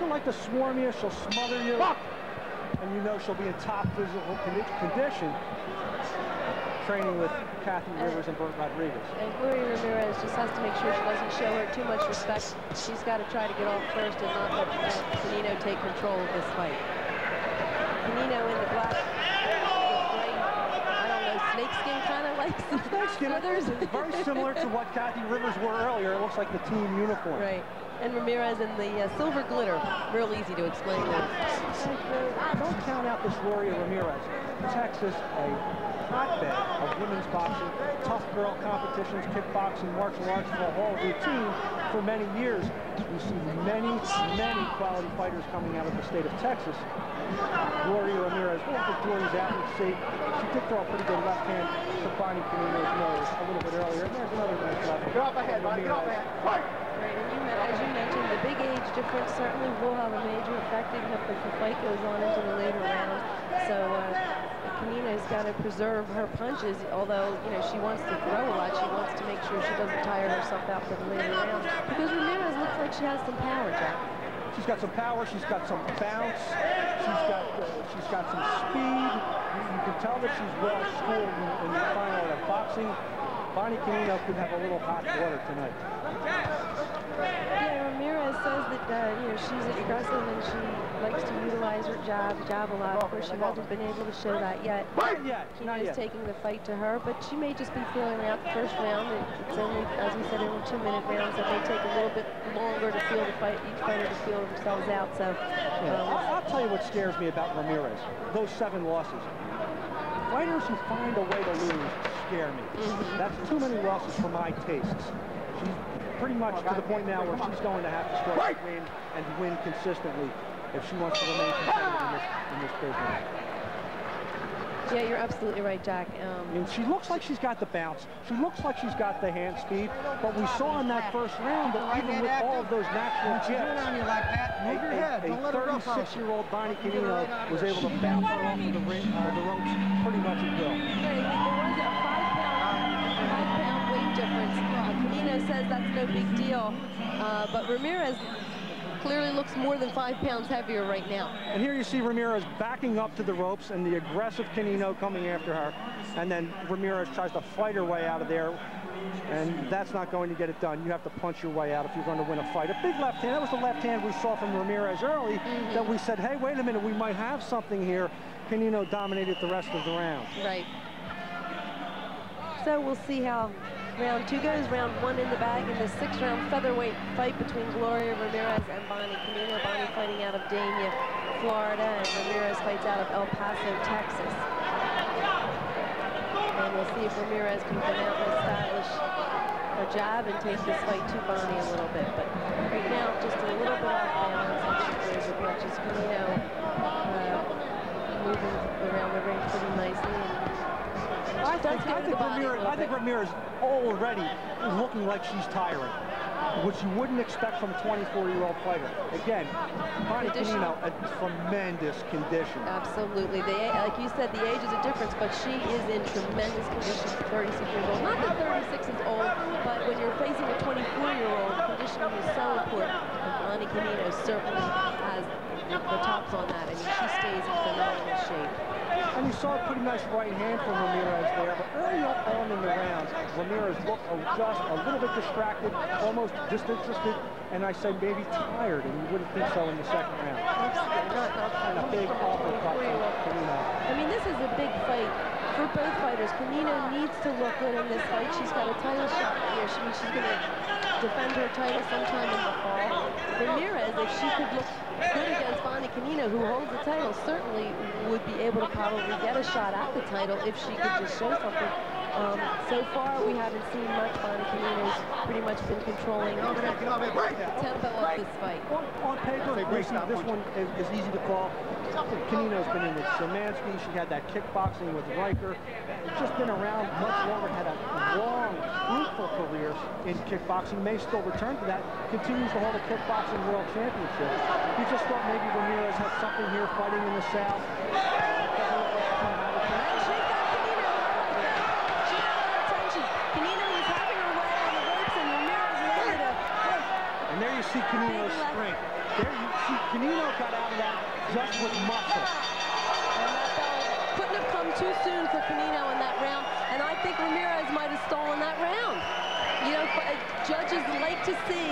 She'll like to swarm you, she'll smother you, and you know she'll be in top physical condition. Training with Kathy Rivers and Bert Rodriguez. And Gloria Ramirez just has to make sure she doesn't show her too much respect. She's got to try to get off first and not let Canino take control of this fight. Canino in the black, gray, I don't know, snakeskin kind of like snakeskin others. Very similar to what Kathy Rivers wore earlier. It looks like the team uniform. Right. And Ramirez in the silver glitter. Real easy to explain that. Don't count out this Gloria Ramirez. Texas, a hotbed of women's boxing, tough girl competitions, kickboxing, martial arts, the whole routine for many years. You see many quality fighters coming out of the state of Texas. Gloria Ramirez, we'll look at Gloria's accuracy. She did throw a pretty good left hand to Bonnie Canino's nose a little bit earlier. And there's another nice left. Get off ahead, Bonnie, get off ahead. Right, and as you mentioned, the big age difference certainly will have a major effect if the fight goes on into the later rounds. So Canino's got to preserve her punches, although, you know, she wants to throw a lot. She wants to make sure she doesn't tire herself out for the later rounds. Because Ramirez looks like she has some power, Jack. She's got some power, she's got some bounce, she's got some speed. You can tell that she's well schooled in the fine art of boxing. Bonnie Canino could have a little hot water tonight. Yeah, Ramirez says that you know, she's aggressive and she likes to utilize her jab a lot. Of course, she hasn't been able to show that yet. Not yet. Taking the fight to her, but she may just be feeling out the first round. It's only, as we said, only 2-minute rounds. It may take a little bit longer to feel the fight, each fighter to feel themselves out. So, I'll tell you what scares me about Ramirez. Those 7 losses. Fighters who find a way to lose scare me. That's too many losses for my tastes. She's pretty much to the point now where she's going to have to start to win and win consistently if she wants to remain competitive in this business. Yeah, you're absolutely right, Jack. I mean, she looks like she's got the bounce. She looks like she's got the hand speed. But we saw in that first round that even with all of those natural chips, a 36-year-old Bonnie Canino was able to bounce her off of the ropes pretty much at will. There was a 5-pound weight difference. Canino says that's no big deal, but Ramirez clearly looks more than 5 pounds heavier right now. And here you see Ramirez backing up to the ropes and the aggressive Canino coming after her. And then Ramirez tries to fight her way out of there. And that's not going to get it done. You have to punch your way out if you're going to win a fight. A big left hand. That was the left hand we saw from Ramirez early that we said, hey, wait a minute, we might have something here. Canino dominated the rest of the round. Right. So we'll see how round 2 goes. Round 1 in the bag in the 6th-round featherweight fight between Gloria Ramirez and Bonnie Canino. Bonnie fighting out of Dania, Florida, and Ramirez fights out of El Paso, Texas. And we'll see if Ramirez can come out and establish her jab and take this fight to Bonnie a little bit. But right now, just a little bit off balance as much as Canino moving around the ring pretty nicely. I think Ramirez already is looking like she's tiring, which you wouldn't expect from a 24-year-old fighter. Again, Bonnie Canino, a tremendous condition. Absolutely. Like you said, the age is a difference, but she is in tremendous condition for 36 years old. Not that 36 is old, but when you're facing a 24-year-old, conditioning is so important. And Bonnie Canino certainly has the tops on that. I mean, she stays in phenomenal shape. And you saw a pretty nice right hand from Ramirez there, but early on in the rounds, Ramirez looked just a little bit distracted, almost disinterested, and I say maybe tired, and you wouldn't think so in the 2nd round. Absolutely not. And a big awful fight for Canino. I mean, this is a big fight for both fighters. Canino needs to look good in this fight. She's got a title shot here. She's going to defend her title sometime in the fall. Ramirez, if she could look good against Bonnie Canino, who holds the title, certainly would be able to probably get a shot at the title if she could just show something. So far, we haven't seen much. Bonnie Canino's pretty much been controlling the tempo of this fight. On paper, this one is easy to call. Canino's been in with Szymanski. She had that kickboxing with Riker. Just been around much longer, had a long, fruitful career in kickboxing. May still return to that. Continues to hold a kickboxing world championship. We just thought maybe Ramirez had something here fighting in the South. And there you see Canino's strength. There you see, Canino got out of that just with muscle. And that bell couldn't have come too soon for Canino in that round, and I think Ramirez might have stolen that round. You know, judges like to see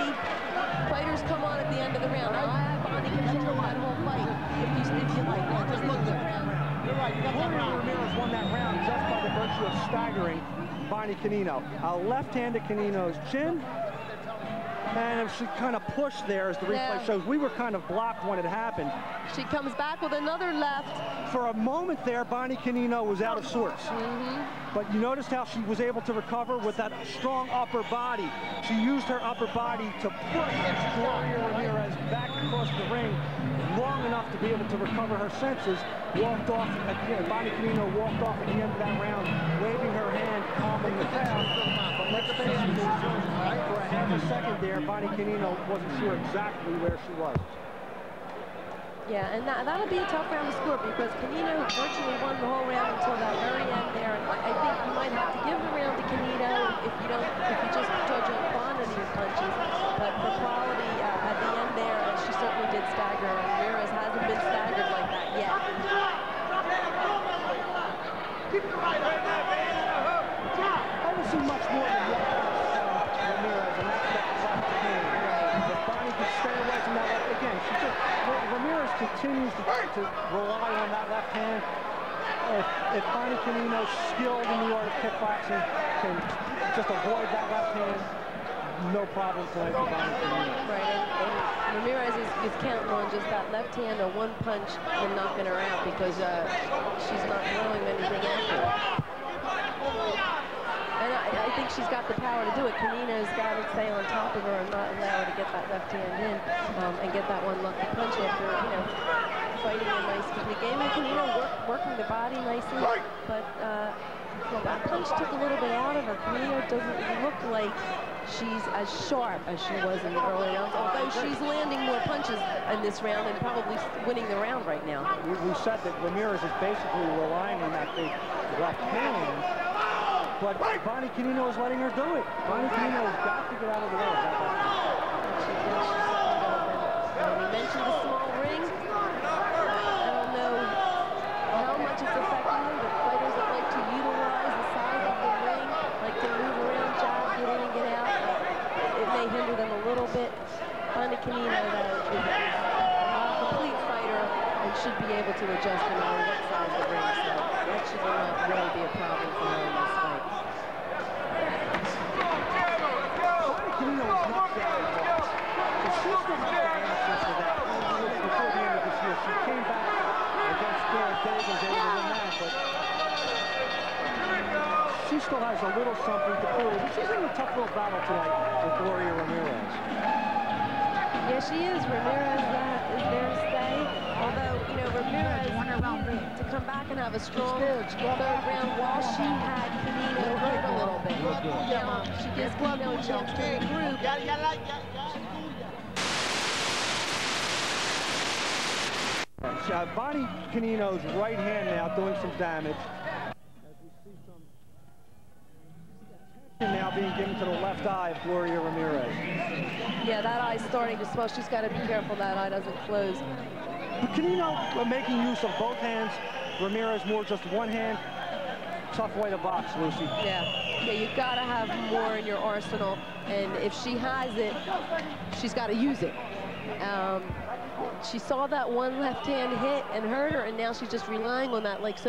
fighters come on at the end of the round. Now, I have Bonnie control that whole fight, if you like. Just look at that round. You're right. Ramirez won that round just by the virtue of staggering Bonnie Canino. A left hand to Canino's chin. And she kind of pushed there, as the replay shows. We were kind of blocked when it happened. She comes back with another left. For a moment there, Bonnie Canino was out of sorts. But you noticed how she was able to recover with that strong upper body. She used her upper body to push Gloria Ramirez back across the ring long enough to be able to recover her senses. Walked off, Bonnie Canino walked off at the end of that round, waving her hand, calming the crowd. But let's face it, for a half a second there, Bonnie Canino wasn't sure exactly where she was. Yeah, and that'll be a tough round to score because Canino virtually won the whole round until that very end there. And I think you might have to give the round to Canino if you just judge on quantity of punches. But for quality at the end there, she certainly did stagger. Ramirez hasn't been staggered like that yet. I haven't seen much more than that Ramirez, and that's that left hand. If Bonnie could stay away from that left, again, Ramirez continues to rely on that left hand. If Bonnie Canino, skilled in the art of kickboxing, can just avoid that left hand, no problem tonight for Bonnie Canino. Right, and Ramirez is counting on just that left hand or one punch and knocking her out because she's not throwing anything after her. And I think she's got the power to do it. Canino's got to stay on top of her and not allow her to get that left hand in and get that one lucky punch after, fighting a nice complete game. And Canino working the body nicely, but that punch took a little bit out of her. Canino doesn't look like she's as sharp as she was in the early rounds, although she's landing more punches in this round and probably winning the round right now. We said that Ramirez is basically relying on that big left hand. But Bonnie Canino is letting her do it. Bonnie Canino has got to get out of the way. We mentioned the small ring. I don't know how much it's affecting them, but fighters that like to utilize the size of the ring, like to move around, jab, get in and get out, it may hinder them a little bit. Bonnie Canino, though, is a complete fighter and should be able to adjust no matter what size the ring is. So that should not really be a problem for her in this fight. Canino is not very well. So she's been up against for that. Before the end of this year, she came back against Garrett Davis, able to win that, but she still has a little something to prove. She's in a tough little battle tonight with Gloria Ramirez. Yeah, she is. Ramirez is there to stay. Although, Ramirez to come back and have a strong third round while she had Canino hurt a little bit. She gives Canino a chance to regroup. Bonnie Canino's right hand now doing some damage. As we see some attention now being given to the left eye of Gloria Ramirez. Yeah, that eye's starting to swell. She's got to be careful that eye doesn't close. Canino making use of both hands. Ramirez more just one hand. Tough way to box, Lucy. Yeah, you've got to have more in your arsenal, and if she has it, she's got to use it. She saw that one left hand hit and hurt her, and now she's just relying on that like so